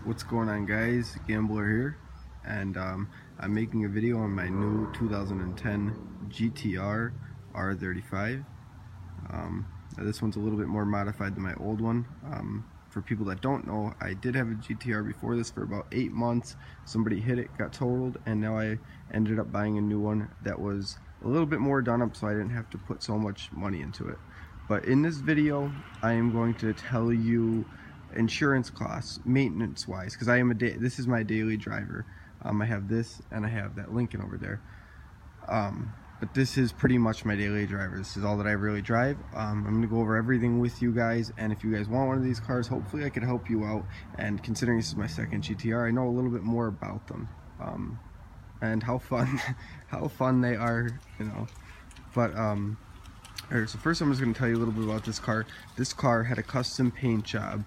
What's going on, guys? Gambler here, and I'm making a video on my new 2010 GTR R35. This one's a little bit more modified than my old one. For people that don't know, I did have a GTR before this for about 8 months. Somebody hit it, got totaled, and now I ended up buying a new one that was a little bit more done up, so I didn't have to put so much money into it. But in this video, I am going to tell you insurance costs, maintenance wise, because this is my daily driver. I have this and I have that Lincoln over there, but this is pretty much my daily driver. This is all that I really drive. I'm going to go over everything with you guys, and if you guys want one of these cars, hopefully I could help you out. And considering this is my second GTR, I know a little bit more about them, and how fun they are, you know. But alright, so first I'm just going to tell you a little bit about this car. This car had a custom paint job.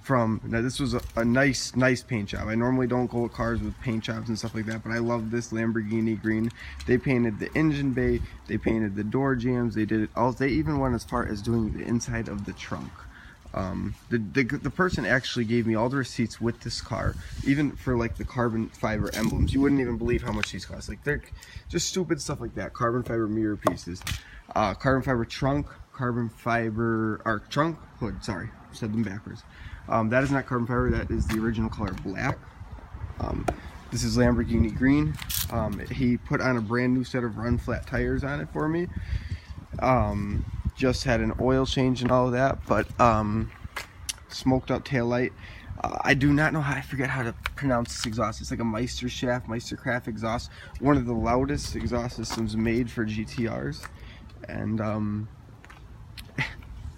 Now this was a nice paint job. I normally don't go with cars with paint jobs and stuff like that, but I love this Lamborghini green. They painted the engine bay, they painted the door jambs, they did it all. They even went as far as doing the inside of the trunk. The person actually gave me all the receipts with this car, even for like the carbon fiber emblems. You wouldn't even believe how much these cost. Like, they're just stupid stuff like that. Carbon fiber mirror pieces, carbon fiber trunk, carbon fiber trunk hood. Sorry, said them backwards. That is not carbon fiber. That is the original color black. This is Lamborghini green. He put on a brand new set of run flat tires on it for me. Just had an oil change and all of that, but smoked out tail light. I do not know I forget how to pronounce this exhaust. It's like a Meistercraft exhaust. One of the loudest exhaust systems made for GTRs, and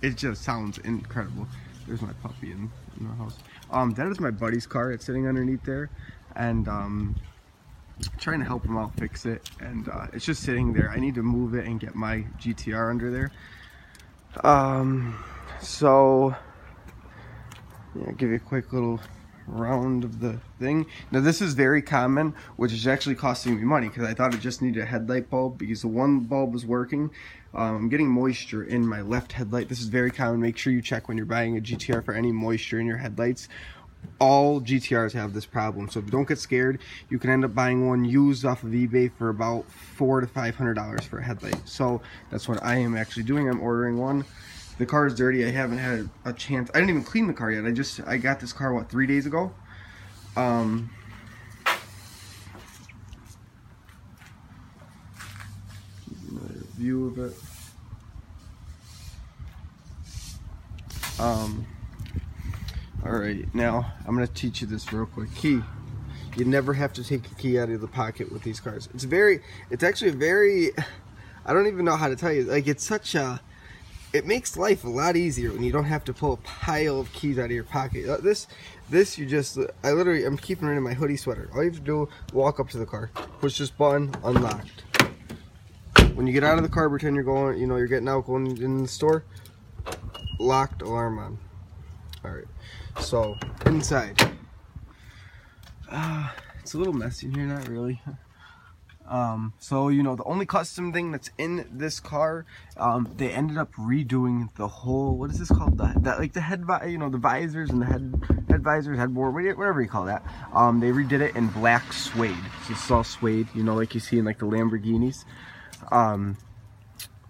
it just sounds incredible. There's my puppy in the house. That is my buddy's car. It's sitting underneath there, and trying to help him out fix it, and it's just sitting there. I need to move it and get my GTR under there. So yeah, give you a quick little round of the thing. Now this is very common, which is actually costing me money, because I thought it just needed a headlight bulb because the one bulb was working. I'm getting moisture in my left headlight. This is very common. Make sure you check when you're buying a GTR for any moisture in your headlights. All GTRs have this problem, so don't get scared. You can end up buying one used off of eBay for about $400 to $500 for a headlight. So that's what I am actually doing. I'm ordering one. The car is dirty. I haven't had a chance. I didn't even clean the car yet. I got this car, what, 3 days ago? Another view of it. Alright, now I'm going to teach you this real quick. Key. You never have to take a key out of the pocket with these cars. It's actually a very, I don't even know how to tell you. Like, it makes life a lot easier when you don't have to pull a pile of keys out of your pocket. I'm keeping it in my hoodie sweater. All you have to do, walk up to the car, push this button, unlocked. When you get out of the car, pretend you're going, you're getting out, going in the store, locked, alarm on. Alright, so inside. It's a little messy in here, not really. So the only custom thing that's in this car, they ended up redoing the whole, what is this called? The head, the visors and the head visors, headboard, whatever you call that. They redid it in black suede. So it's all suede, like you see in like the Lamborghinis,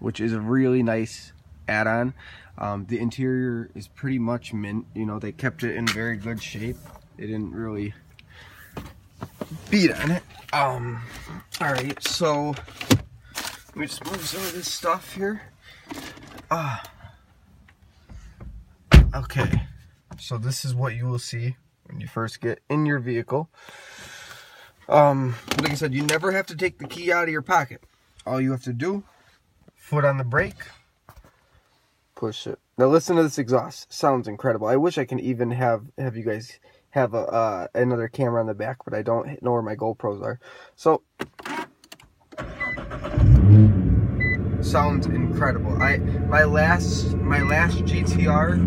which is a really nice add-on. The interior is pretty much mint. They kept it in very good shape. They didn't really beat on it. Alright, so let me just move some of this stuff here. Okay, so this is what you will see when you first get in your vehicle. Like I said, you never have to take the key out of your pocket. All you have to do, foot on the brake, push it. Now listen to this exhaust. Sounds incredible. I wish I can even have you guys have another camera on the back, but I don't know where my GoPros are. So sounds incredible. My last GTR,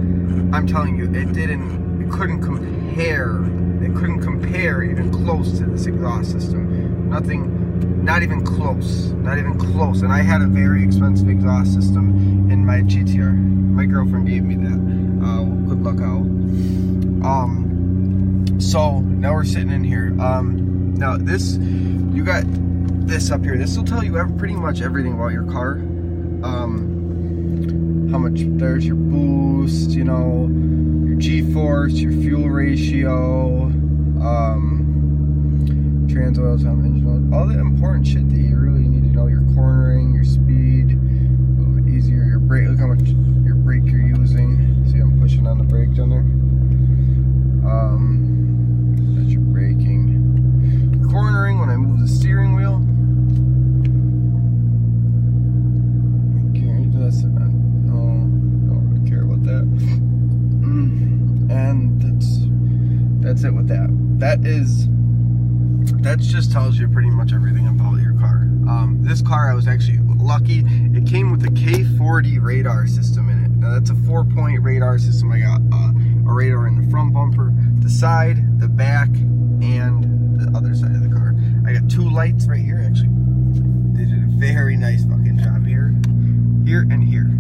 I'm telling you, it couldn't compare even close to this exhaust system. Not even close. And I had a very expensive exhaust system in my GTR. My girlfriend gave me that. Good luck out. So now we're sitting in here. Now this, you got this up here. This will tell you pretty much everything about your car. How much, there's your boost, you know, your G-force, your fuel ratio, trans oil, engine oil, all the important shit that you really need to know. Your cornering, your speed, a little bit easier. Your brake, look how much your brake you're using. See, I'm pushing on the brake down there. That's your braking. Your cornering, when I move the steering wheel. That's it with that. That just tells you pretty much everything about your car. This car, I was actually lucky. It came with a K40 radar system in it. Now that's a 4-point radar system. I got a radar in the front bumper, the side, the back, and the other side of the car. I got 2 lights right here. Actually, they did a very nice fucking job here, and here.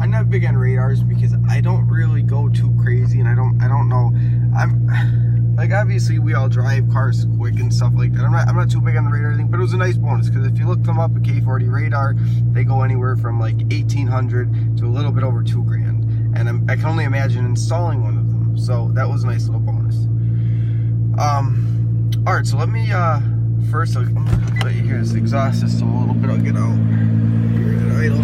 I'm not big on radars because I don't really go too crazy, and I don't know. I'm like, obviously we all drive cars quick and stuff like that. I'm not too big on the radar thing, but it was a nice bonus because if you look them up, a K40 radar, they go anywhere from like $1,800 to a little bit over $2,000, and I can only imagine installing one of them. So that was a nice little bonus. All right, so let me first let you hear this exhaust system a little bit. I'll get out here at idle.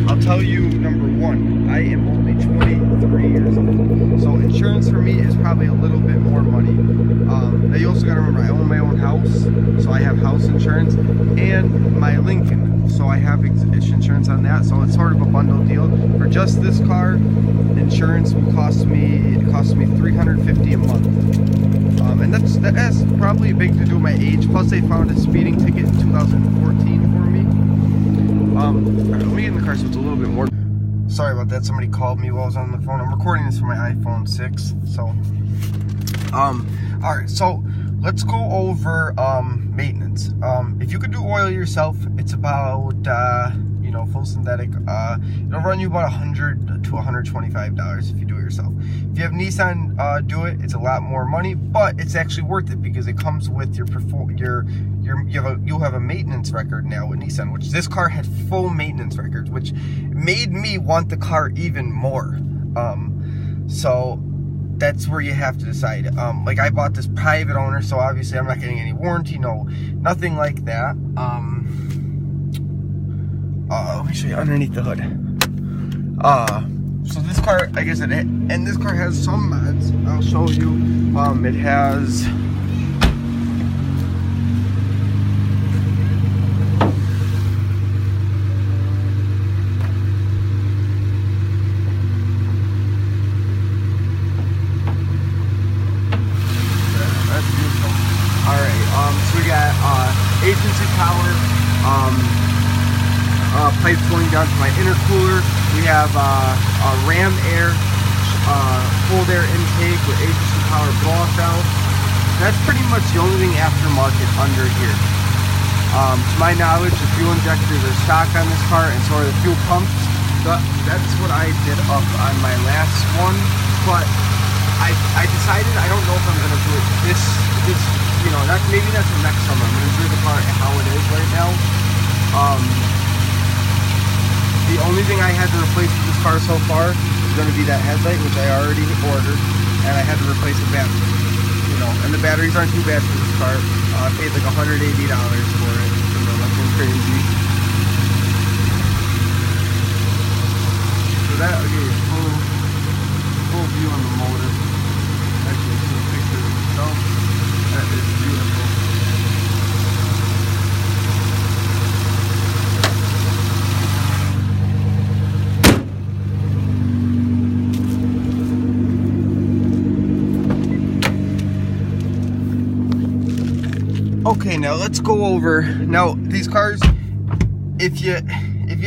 I'll tell you, number one, I am only 23 years old, so insurance for me is probably a little bit more money. Now you also got to remember, I own my own house, so I have house insurance, and my Lincoln, so I have insurance on that, so it's sort of a bundle deal. For just this car, insurance will cost me $350 a month, and that has probably big to do with my age, plus they found a speeding ticket in 2014 for me. All right, let me get in the car so it's a little bit more. Sorry about that, somebody called me while I was on the phone. I'm recording this from my iPhone 6, so. All right, so let's go over maintenance. If you could do oil yourself, it's about, you know, full synthetic, it'll run you about $100 to $125 if you do it yourself. If you have Nissan, do it. It's a lot more money, but it's actually worth it because it comes with you'll have a maintenance record now with Nissan, which this car had full maintenance records, which made me want the car even more. So that's where you have to decide. Like, I bought this private owner, so obviously I'm not getting any warranty, nothing like that. Let me show you underneath the hood. So this car, like I said, and this car has some mods. I'll show you. It has. So we got agency power, pipes going down to my intercooler. We have ram air, cold air intake with agency power blow-off valve. That's pretty much the only thing aftermarket under here. To my knowledge, the fuel injectors are stock on this car, and so are the fuel pumps. That's what I did up on my last one, but I decided I don't know if I'm gonna do it this you know, maybe that's the next summer. I'm gonna do the car how it is right now. The only thing I had to replace with this car so far is gonna be that headlight, which I already ordered, and I had to replace the battery. You know, and the batteries aren't too bad for this car. I paid like $180 for it. You know, nothing crazy. So that, okay, full view on the motor. Actually, see a picture of itself. That is beautiful. Okay, now let's go over. Now these cars, if you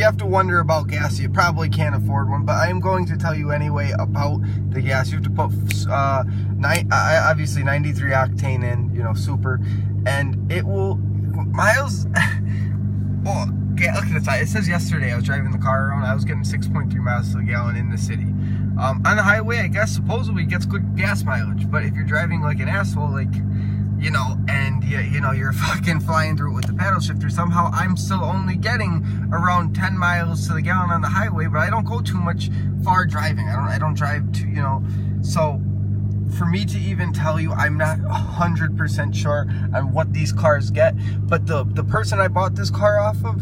have to wonder about gas, you probably can't afford one, but I am going to tell you anyway about the gas. You have to put obviously 93 octane in, you know, super, and it will miles. Well, yeah, look at the side. It says yesterday I was driving the car around, I was getting 6.3 miles to the gallon in the city. On the highway, I guess supposedly it gets good gas mileage, but if you're driving like an asshole, like, you know, and you know, you're fucking flying through it with the paddle shifter, somehow I'm still only getting around 10 miles to the gallon on the highway, but I don't go too much far driving. I don't drive too, you know, so for me to even tell you, I'm not 100% sure on what these cars get. But the person I bought this car off of,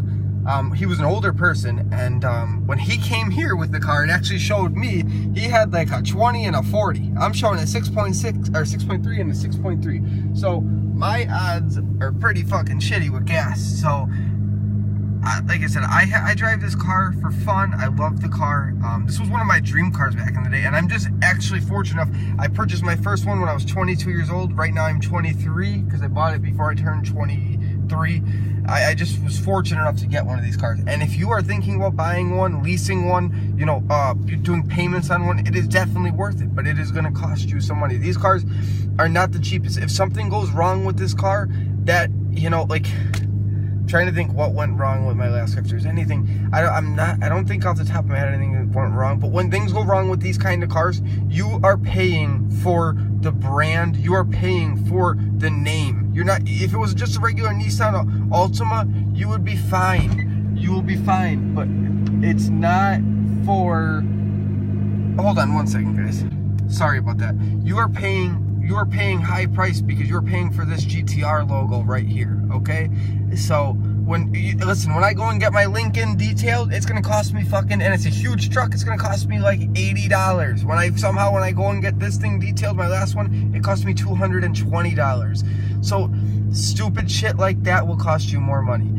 he was an older person, and when he came here with the car, it actually showed me he had like a 20 and a 40. I'm showing a 6.6 or 6.3 and a 6.3. So my odds are pretty fucking shitty with gas. So like I said, I drive this car for fun. I love the car. This was one of my dream cars back in the day, and I'm just actually fortunate enough. I purchased my first one when I was 22 years old. Right now I'm 23 because I bought it before I turned 23. I just was fortunate enough to get one of these cars. And if you are thinking about buying one, leasing one, you know, doing payments on one, it is definitely worth it, but it is going to cost you some money. These cars are not the cheapest. If something goes wrong with this car, that, you know, like, trying to think what went wrong with my last car. If there's anything, I don't think off the top of my head anything that went wrong. But when things go wrong with these kind of cars, you are paying for the brand. You are paying for the name. You're not. If it was just a regular Nissan Altima, you would be fine. You will be fine. But it's not for. Hold on one second, guys. Sorry about that. You are paying high price because you're paying for this GTR logo right here, okay? So listen, when I go and get my Lincoln detailed, it's gonna cost me fucking, and it's a huge truck, it's gonna cost me like $80. When I go and get this thing detailed, my last one, it cost me $220. So stupid shit like that will cost you more money.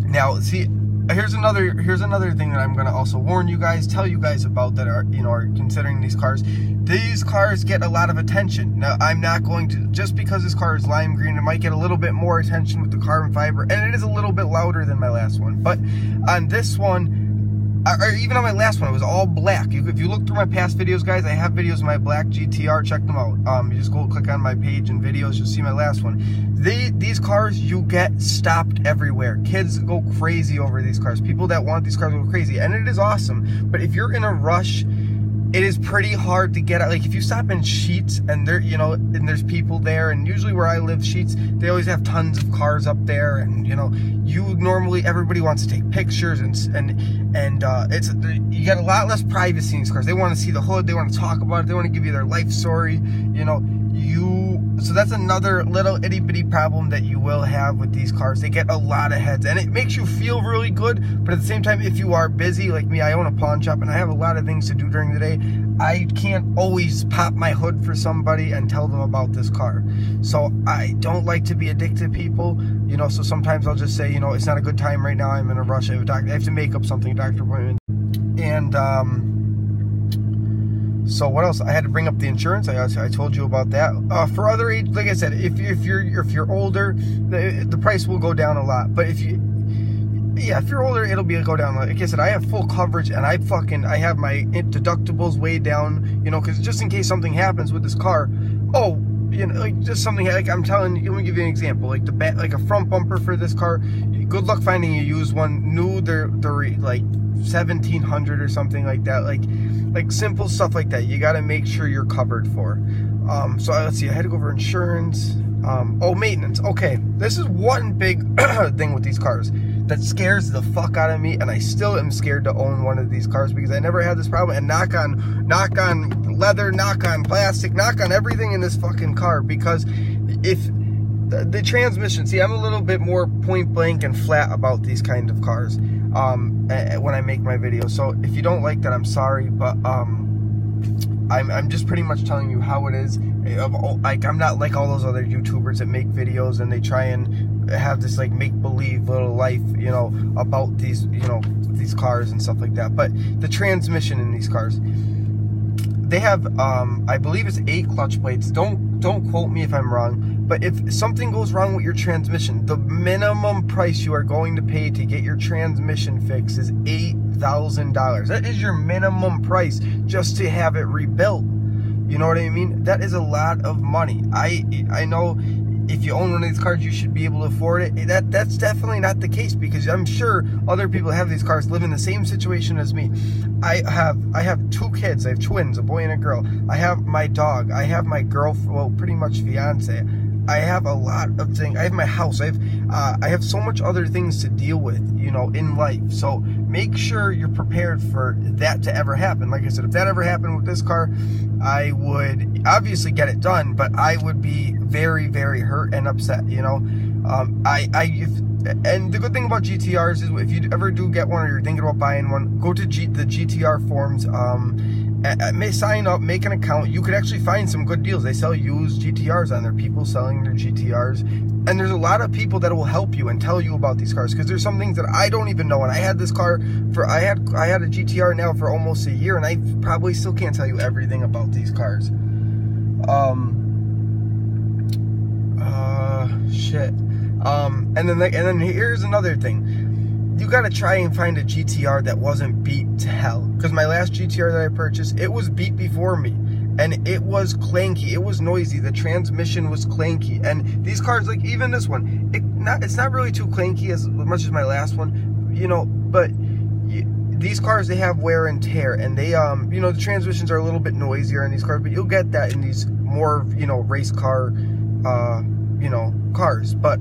Now see, here's another thing that I'm gonna also warn you guys, tell you guys about, that are, you know, are considering these cars. These cars get a lot of attention. Now, I'm not going to, just because this car is lime green, it might get a little bit more attention with the carbon fiber, and it is a little bit louder than my last one. But on this one, or even on my last one, it was all black. If you look through my past videos, guys, I have videos of my black GTR. Check them out. You just go click on my page and videos, you'll see my last one. These cars, you get stopped everywhere. Kids go crazy over these cars. People that want these cars go crazy, and it is awesome. But if you're in a rush, it is pretty hard to get out. Like, if you stop in Sheets and there, you know, and there's people there, and usually where I live, Sheets, they always have tons of cars up there, and you know, everybody wants to take pictures, and you got a lot less privacy in these cars. They want to see the hood, they want to talk about it, they want to give you their life story, you know. So that's another little itty-bitty problem that you will have with these cars. They get a lot of heads, and it makes you feel really good, but at the same time, if you are busy, like me, I own a pawn shop, and I have a lot of things to do during the day, I can't always pop my hood for somebody and tell them about this car. So I don't like to be a dick to people, you know, so sometimes I'll just say, you know, it's not a good time right now, I'm in a rush, I have to make up something, doctor appointment. And so what else? I had to bring up the insurance. I told you about that. For other age, like I said, if you're older, the price will go down a lot. But if you're older, it'll go down. Like I said, I have full coverage, and I have my deductibles way down. You know, because just in case something happens with this car, oh, you know, like just something like I'm telling you. Let me give you an example. Like like a front bumper for this car. Good luck finding a used one. New, they're like $1,700 or something like that. Like simple stuff like that. You got to make sure you're covered for. So let's see. I had to go over insurance. Oh, maintenance. Okay, this is one big thing with these cars that scares the fuck out of me, and I still am scared to own one of these cars because I never had this problem. And knock on leather, knock on plastic, knock on everything in this fucking car, because if the transmission, see, I'm a little bit more point blank and flat about these kind of cars when I make my videos. So if you don't like that, I'm sorry, but I'm just pretty much telling you how it is. Like, I'm not like all those other YouTubers that make videos and they try and have this like make-believe little life, you know, about these, you know, these cars and stuff like that. But the transmission in these cars, they have I believe it's 8 clutch plates. Don't quote me if I'm wrong, but if something goes wrong with your transmission, the minimum price you are going to pay to get your transmission fixed is $8,000. That is your minimum price just to have it rebuilt. You know what I mean? That is a lot of money. I know if you own one of these cars, you should be able to afford it. That's definitely not the case, because I'm sure other people that have these cars live in the same situation as me. I have 2 kids. I have twins, a boy and a girl. I have my dog. I have my girlfriend, well, pretty much fiance. I have a lot of things. I have my house. I have so much other things to deal with, you know, in life. So make sure you're prepared for that to ever happen. Like I said, if that ever happened with this car, I would obviously get it done, but I would be very, very hurt and upset, you know. And the good thing about GTRs is if you ever do get one or you're thinking about buying one, go to the GTR forums, sign up, make an account. You could actually find some good deals. They sell used GTRs on there, people selling their GTRs, and there's a lot of people that will help you and tell you about these cars, because there's some things that I don't even know. And I had this car for, I had a GTR now for almost a year, and I probably still can't tell you everything about these cars. And then here's another thing. You gotta try and find a GTR that wasn't beat to hell. Because my last GTR that I purchased, it was beat before me. And it was clanky, it was noisy, the transmission was clanky. And these cars, like even this one, it's not really too clanky as much as my last one, you know, but these cars, they have wear and tear, and they, you know, the transmissions are a little bit noisier in these cars, but you'll get that in these more, you know, race car, you know, cars. But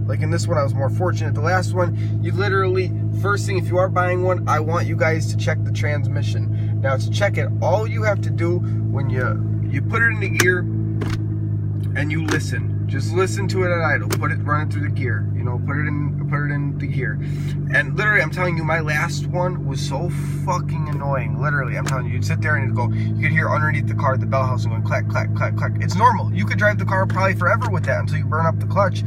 like in this one, I was more fortunate. The last one, you literally, first thing, if you are buying one, I want you guys to check the transmission. Now, to check it, all you have to do when you put it in the gear and you listen, just listen to it at idle, run it through the gear, you know, put it in the gear. And literally, I'm telling you, my last one was so fucking annoying. Literally, I'm telling you, you'd sit there and it'd go, you could hear underneath the car the bell housing going clack, clack, clack, clack. It's normal. You could drive the car probably forever with that until you burn up the clutch,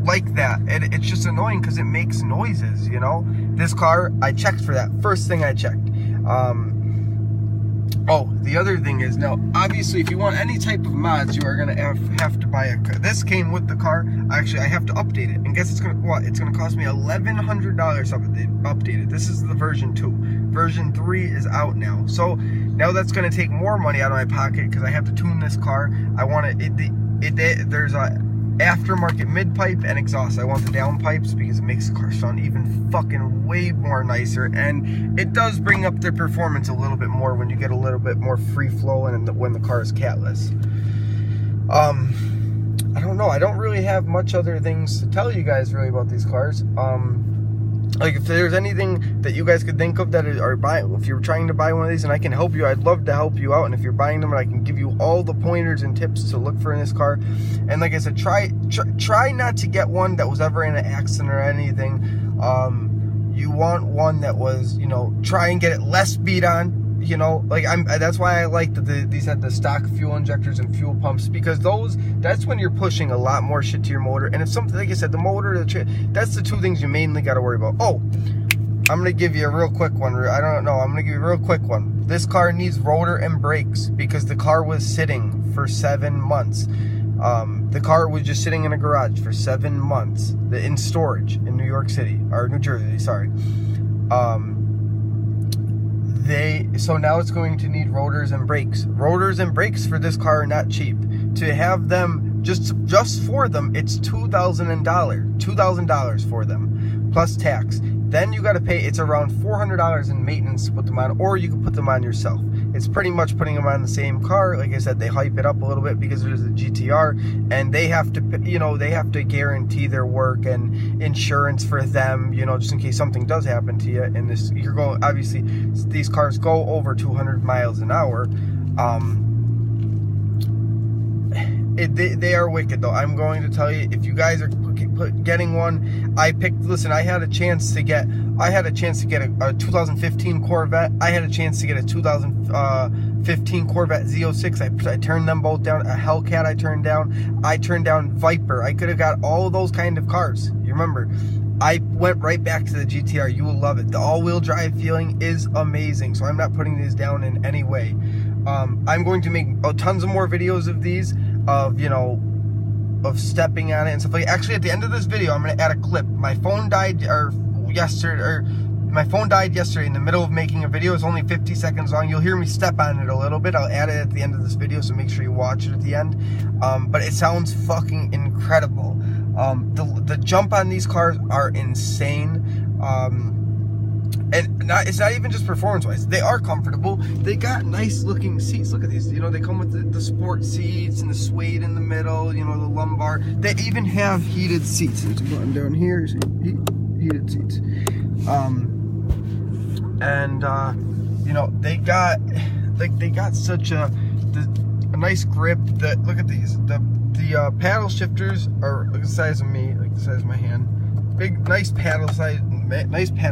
like that. It's just annoying because it makes noises, you know. This car, I checked for that. First thing I checked. Oh, the other thing is, now, obviously, if you want any type of mods, you are going to have to buy a car. This came with the car. Actually, I have to update it. And guess it's going to, what? It's going to cost me $1,100 updated. This is the version 2. Version 3 is out now. So, now that's going to take more money out of my pocket because I have to tune this car. I want there's a aftermarket mid pipe and exhaust. I want the down pipes because it makes the car sound even fucking way more nicer, and it does bring up the performance a little bit more when you get a little bit more free flow and when the car is catless. I don't know, I don't really have much other things to tell you guys really about these cars. Like, if there's anything that you guys could think of that are buying, if you're trying to buy one of these and I can help you, I'd love to help you out. And if you're buying them, and I can give you all the pointers and tips to look for in this car. And like I said, try not to get one that was ever in an accident or anything. You want one that was, you know, try and get it less beat on. You know, like that's why I like that these had the stock fuel injectors and fuel pumps, because that's when you're pushing a lot more shit to your motor. And if something, like I said, the motor, that's the 2 things you mainly got to worry about. Oh, I'm gonna give you a real quick one. I don't know, I'm gonna give you a real quick one. This car needs rotor and brakes because the car was sitting for 7 months. The car was just sitting in a garage for 7 months in storage in New York City, or New Jersey, sorry. So now it's going to need rotors and brakes. Rotors and brakes for this car are not cheap. To have them, just for them, it's $2,000 for them, plus tax. Then you got to pay, it's around $400 in maintenance to put them on, or you can put them on yourself. It's pretty much putting them on the same car. Like I said, they hype it up a little bit because there's a GTR, and they have to, you know, they have to guarantee their work and insurance for them, you know, just in case something does happen to you. And this, you're going, obviously, these cars go over 200 miles an hour. They are wicked, though. I'm going to tell you, if you guys are getting one, listen, I had a chance to get a 2015 Corvette. I had a chance to get a 2015 Corvette Z06. I turned them both down. A Hellcat I turned down. I turned down Viper. I could have got all those kind of cars. You remember, I went right back to the GTR. You will love it. The all-wheel drive feeling is amazing. So I'm not putting these down in any way. I'm going to make tons of more videos of these, of, you know, of stepping on it and stuff like that. Actually, at the end of this video, I'm going to add a clip. My phone died, or yesterday, or my phone died yesterday in the middle of making a video. It's only 50 seconds long. You'll hear me step on it a little bit. I'll add it at the end of this video, so make sure you watch it at the end. But it sounds fucking incredible. The jump on these cars are insane. And it's not even just performance-wise. They are comfortable. They got nice-looking seats. Look at these. You know, they come with the sport seats and the suede in the middle. You know, the lumbar. They even have heated seats. There's a button down here. So heated seats. You know, they got such a nice grip. That look at these. The paddle shifters are like the size of me, like the size of my hand. Big, nice paddle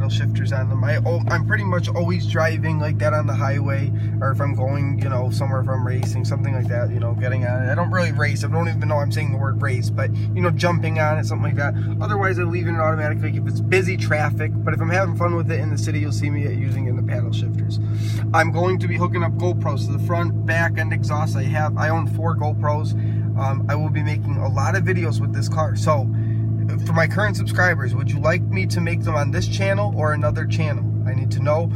shifters on them. I'm pretty much always driving like that on the highway, or if I'm going, you know, somewhere, if I'm racing, something like that, you know, getting on it. I don't really race. I don't even know I'm saying the word race, but, you know, jumping on it, something like that. Otherwise, I leave it automatically if it's busy traffic, but if I'm having fun with it in the city, you'll see me using it in the paddle shifters. I'm going to be hooking up GoPros to the front, back, and exhaust. I own 4 GoPros. I will be making a lot of videos with this car. So, for my current subscribers, would you like me to make them on this channel or another channel? I need to know.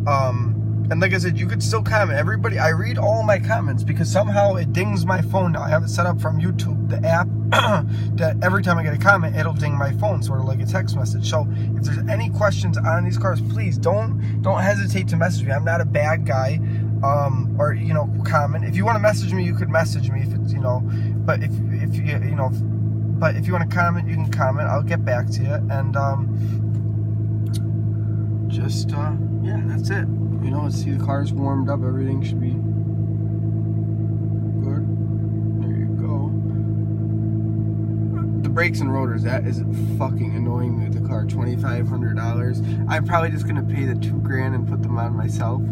And like I said, you could still comment. Everybody, I read all my comments because somehow it dings my phone now. I have it set up from YouTube, the app, that every time I get a comment, it'll ding my phone, sort of like a text message. So if there's any questions on these cars, please don't hesitate to message me. I'm not a bad guy. Or, you know, comment. If you want to message me, you could message me if it's, you know, but if you want to comment, you can comment. I'll get back to you. And yeah, that's it. You know, let's see, the car's warmed up. Everything should be good. There you go. The brakes and rotors, that is fucking annoying me with the car. $2,500. I'm probably just gonna pay the $2,000 and put them on myself,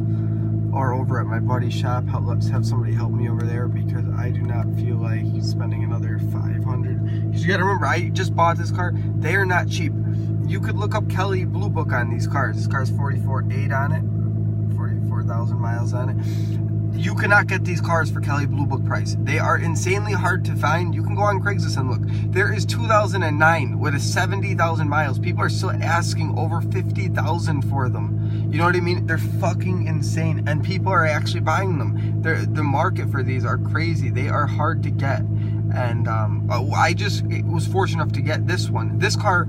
or over at my buddy's shop. Let's have somebody help me over there, because I do not feel like spending another $500. Because you gotta remember, I just bought this car. They are not cheap. You could look up Kelley Blue Book on these cars. This car's 44,800 on it, 44,000 miles on it. You cannot get these cars for Kelley Blue Book price. They are insanely hard to find. You can go on Craigslist and look. There is 2009 with 70,000 miles. People are still asking over 50,000 for them. You know what I mean? They're fucking insane, and people are actually buying them. The market for these are crazy. They are hard to get, and I was fortunate enough to get this one. This car,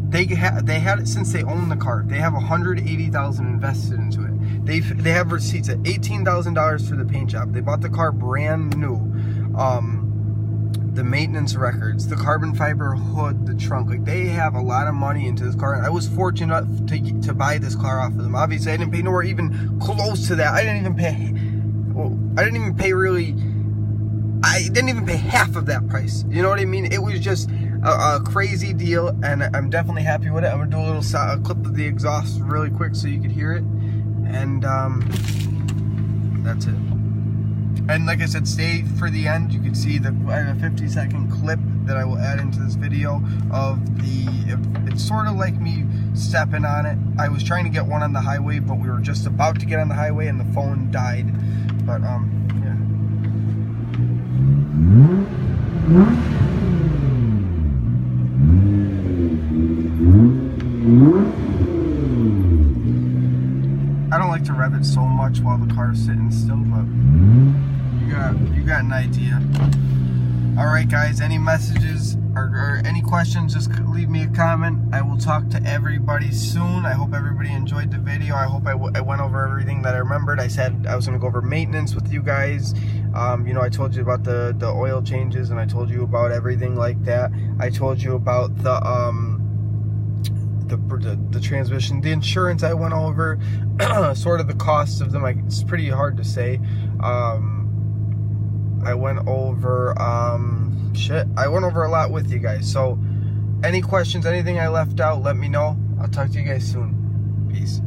they had it since they owned the car. They have $180,000 invested into it. They have receipts at $18,000 for the paint job. They bought the car brand new. The maintenance records, the carbon fiber hood, the trunk, like they have a lot of money into this car. And I was fortunate enough to buy this car off of them. Obviously, I didn't pay nowhere even close to that. I didn't even pay half of that price. You know what I mean? It was just a crazy deal, and I'm definitely happy with it. I'm gonna do a little clip of the exhaust really quick so you could hear it, and that's it. And like I said, stay for the end. You can see I have a 50-second clip that I will add into this video of it's sort of like me stepping on it. I was trying to get one on the highway, but we were just about to get on the highway and the phone died. But yeah. I don't like to rev it so much while the car's sitting still, but you got an idea. Alright guys, any messages or any questions, just leave me a comment. I will talk to everybody soon. I hope everybody enjoyed the video. I hope I went over everything that I remembered. I said I was going to go over maintenance with you guys. You know, I told you about the oil changes, and I told you about everything like that. I told you about the transmission, the insurance I went over, sort of the costs of them. It's pretty hard to say. I went over I went over a lot with you guys. So any questions, anything I left out, let me know. I'll talk to you guys soon. Peace.